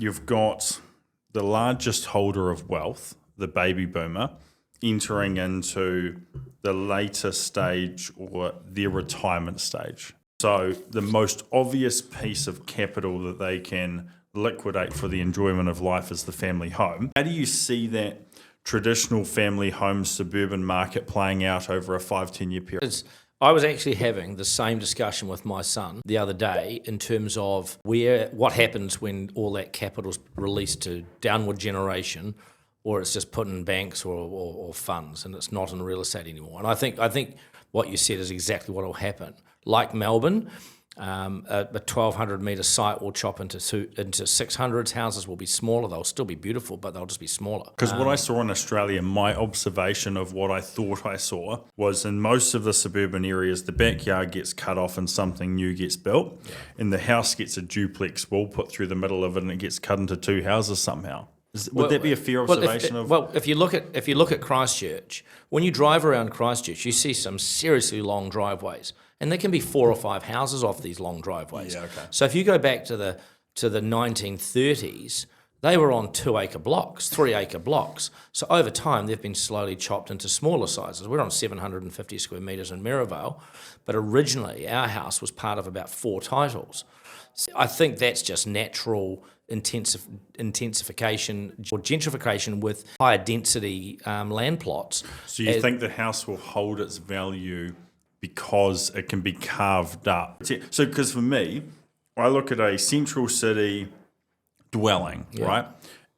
you've got the largest holder of wealth, the baby boomer, entering into the later stage or their retirement stage. So the most obvious piece of capital that they can liquidate for the enjoyment of life is the family home. How do you see that traditional family home suburban market playing out over a 5-10 year period? I was actually having the same discussion with my son the other day in terms of what happens when all that capital's released to downward generation, or it's just put in banks or funds and it's not in real estate anymore. And I think what you said is exactly what will happen. Like Melbourne, a 1,200 metre site will chop into 600s. Houses will be smaller. They'll still be beautiful, but they'll just be smaller. Because what I saw in Australia, my observation of what I thought I saw was in most of the suburban areas, the backyard gets cut off and something new gets built, and the house gets a duplex wall put through the middle of it, and it gets cut into two houses somehow. Would that be a fair observation? If you look at Christchurch, when you drive around Christchurch, you see some seriously long driveways. And there can be 4 or 5 houses off these long driveways. Yeah, okay. So if you go back to the 1930s, they were on 2-acre blocks, 3-acre blocks. So over time, they've been slowly chopped into smaller sizes. We're on 750 square metres in Maryvale, but originally our house was part of about 4 titles. So I think that's just natural intensification or gentrification with higher density land plots. So you think the house will hold its value because it can be carved up? So because for me, I look at a central city dwelling, right?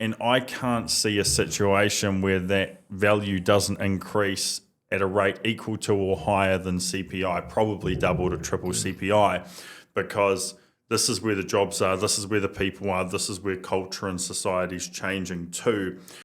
And I can't see a situation where that value doesn't increase at a rate equal to or higher than CPI, probably double to triple CPI, because this is where the jobs are, this is where the people are, this is where culture and society is changing to.